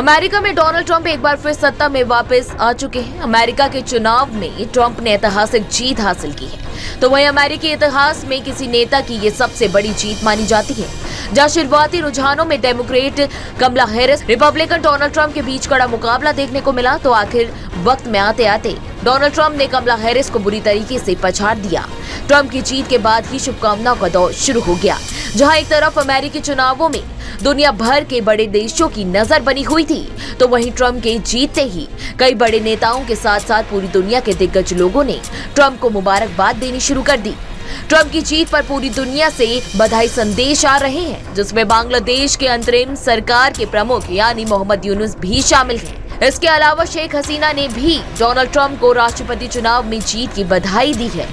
America में Donald Trump एक बार फिर सत्ता में वापस आ चुके हैं। अमेरिका के चुनाव में ट्रंप ने ऐतिहासिक जीत हासिल की है, तो वहीं अमेरिकी इतिहास में किसी नेता की ये सबसे बड़ी जीत मानी जाती है। जहां शुरुआती रुझानों में डेमोक्रेट कमला हैरिस, रिपब्लिकन डोनाल्ड ट्रंप के बीच कड़ा मुकाबला देखने को मिला, तो आखिर वक्त में आते आते डोनाल्ड ट्रंप ने कमला हैरिस को बुरी तरीके से पछाड़ दिया। ट्रंप की जीत के बाद ही शुभकामनाओं का दौर शुरू हो गया, जहां एक तरफ अमेरिकी चुनावों में दुनिया भर के बड़े देशों की नजर बनी हुई थी, तो वहीं ट्रंप के जीतते ही कई बड़े नेताओं के साथ साथ पूरी दुनिया के दिग्गज लोगों ने ट्रंप को मुबारकबाद देनी शुरू कर दी। ट्रंप की जीत पर पूरी दुनिया से बधाई संदेश आ रहे हैं, जिसमें बांग्लादेश के अंतरिम सरकार के प्रमुख यानी मोहम्मद यूनुस भी शामिल हैं। इसके अलावा शेख हसीना ने भी डोनाल्ड ट्रंप को राष्ट्रपति चुनाव में जीत की बधाई दी है।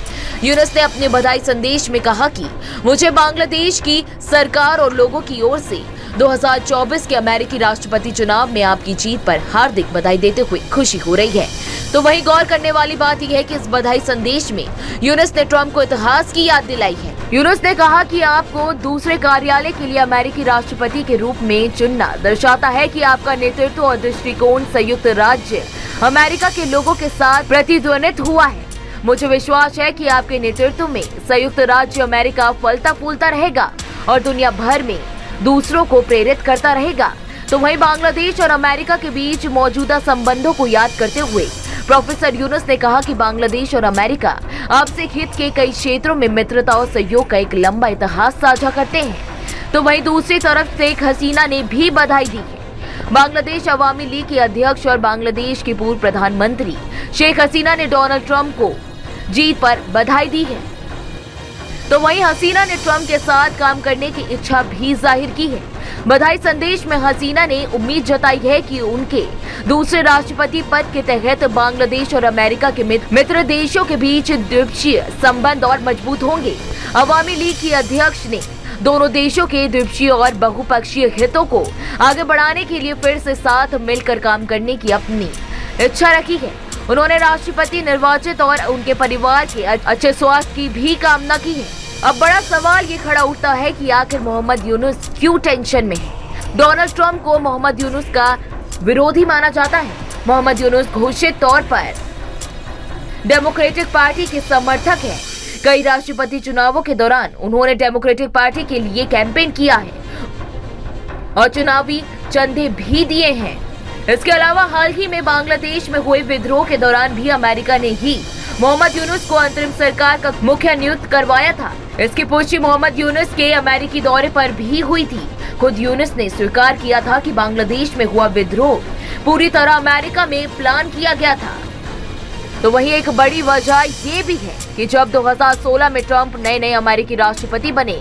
यूनुस ने अपने बधाई संदेश में कहा कि मुझे बांग्लादेश की सरकार और लोगों की ओर से 2024 के अमेरिकी राष्ट्रपति चुनाव में आपकी जीत पर हार्दिक बधाई देते हुए खुशी हो रही है। तो वहीं गौर करने वाली बात यह है कि इस बधाई संदेश में यूनुस ने ट्रंप को इतिहास की याद दिलाई है। यूनुस ने कहा कि आपको दूसरे कार्यालय के लिए अमेरिकी राष्ट्रपति के रूप में चुनना दर्शाता है कि आपका नेतृत्व और दृष्टिकोण संयुक्त राज्य अमेरिका के लोगों के साथ प्रतिध्वनित हुआ है। मुझे विश्वास है कि आपके नेतृत्व में संयुक्त राज्य अमेरिका फलता फूलता रहेगा और दुनिया भर में दूसरों को प्रेरित करता रहेगा। तो वहीं बांग्लादेश और अमेरिका के बीच मौजूदा संबंधों को याद करते हुए प्रोफेसर यूनुस ने कहा कि बांग्लादेश और अमेरिका आपसी हित के कई क्षेत्रों में मित्रता और सहयोग का एक लंबा इतिहास साझा करते हैं। तो वहीं दूसरी तरफ शेख हसीना ने भी बधाई दी है। बांग्लादेश अवामी लीग के अध्यक्ष और बांग्लादेश के पूर्व प्रधानमंत्री शेख हसीना ने डोनाल्ड ट्रंप को जीत पर बधाई दी है। तो वहीं हसीना ने ट्रंप के साथ काम करने की इच्छा भी जाहिर की है। बधाई संदेश में हसीना ने उम्मीद जताई है कि उनके दूसरे राष्ट्रपति पद के तहत बांग्लादेश और अमेरिका के मित्र देशों के बीच द्विपक्षीय संबंध और मजबूत होंगे। अवामी लीग की अध्यक्ष ने दोनों देशों के द्विपक्षीय और बहुपक्षीय हितों को आगे बढ़ाने के लिए फिर से साथ मिलकर काम करने की अपनी इच्छा रखी है। उन्होंने राष्ट्रपति निर्वाचित और उनके परिवार के अच्छे स्वास्थ्य की भी कामना की है। अब बड़ा सवाल ये खड़ा उठता है कि आखिर मोहम्मद यूनुस क्यों टेंशन में है। डोनाल्ड ट्रंप को मोहम्मद यूनुस का विरोधी माना जाता है। मोहम्मद यूनुस घोषित तौर पर डेमोक्रेटिक पार्टी के समर्थक हैं। कई राष्ट्रपति चुनावों के दौरान उन्होंने डेमोक्रेटिक पार्टी के लिए कैंपेन किया है और चुनावी चंदे भी दिए हैं। इसके अलावा हाल ही में बांग्लादेश में हुए विद्रोह के दौरान भी अमेरिका ने ही मोहम्मद यूनुस को अंतरिम सरकार का मुखिया नियुक्त करवाया था। इसकी पुष्टि मोहम्मद यूनुस के अमेरिकी दौरे पर भी हुई थी। खुद यूनुस ने स्वीकार किया था कि बांग्लादेश में हुआ विद्रोह पूरी तरह अमेरिका में प्लान किया गया था। तो वहीं एक बड़ी वजह ये भी है कि जब 2016 में ट्रंप नए अमेरिकी राष्ट्रपति बने,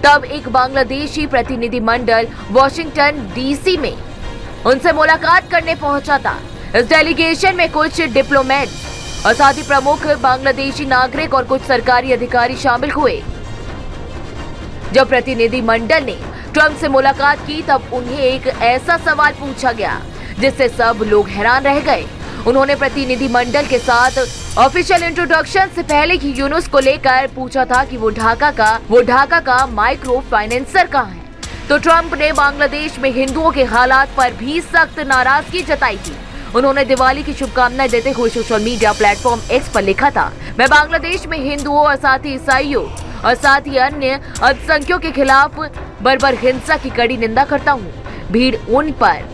तब एक बांग्लादेशी प्रतिनिधिमंडल वॉशिंगटन डीसी में उनसे मुलाकात करने पहुंचा था। इस डेलीगेशन में कुछ डिप्लोमेट और साथ ही प्रमुख बांग्लादेशी नागरिक और कुछ सरकारी अधिकारी शामिल हुए। जब प्रतिनिधिमंडल ने ट्रंप से मुलाकात की, तब उन्हें एक ऐसा सवाल पूछा गया जिससे सब लोग हैरान रह गए। उन्होंने प्रतिनिधिमंडल के साथ ऑफिशियल इंट्रोडक्शन से पहले ही यूनुस को लेकर पूछा था कि वो ढाका का माइक्रो फाइनेंसर कहाँ है। तो ट्रंप ने बांग्लादेश में हिंदुओं के हालात पर भी सख्त नाराजगी जताई थी। उन्होंने दिवाली की शुभकामनाएं देते हुए सोशल मीडिया प्लेटफॉर्म एक्स पर लिखा था, मैं बांग्लादेश में हिंदुओं और साथ ही ईसाइयों और साथ ही अन्य अल्पसंख्यकों के खिलाफ बर्बर हिंसा की कड़ी निंदा करता हूँ। भीड़ उन पर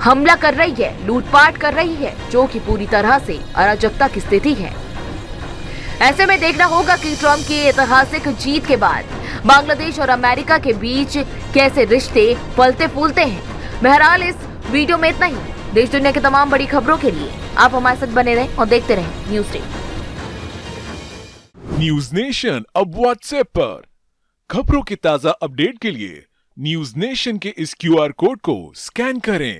हमला कर रही है, लूटपाट कर रही है, जो कि पूरी तरह से अराजकता की स्थिति है। ऐसे में देखना होगा कि ट्रंप की ऐतिहासिक जीत के बाद बांग्लादेश और अमेरिका के बीच कैसे रिश्ते फलते फूलते हैं। बहरहाल इस वीडियो में इतना ही। देश दुनिया की तमाम बड़ी खबरों के लिए आप हमारे साथ बने रहें और देखते रहें न्यूज़ डे। न्यूज नेशन अब व्हाट्सएप पर खबरों की ताजा अपडेट के लिए न्यूज नेशन के इस QR कोड को स्कैन करें।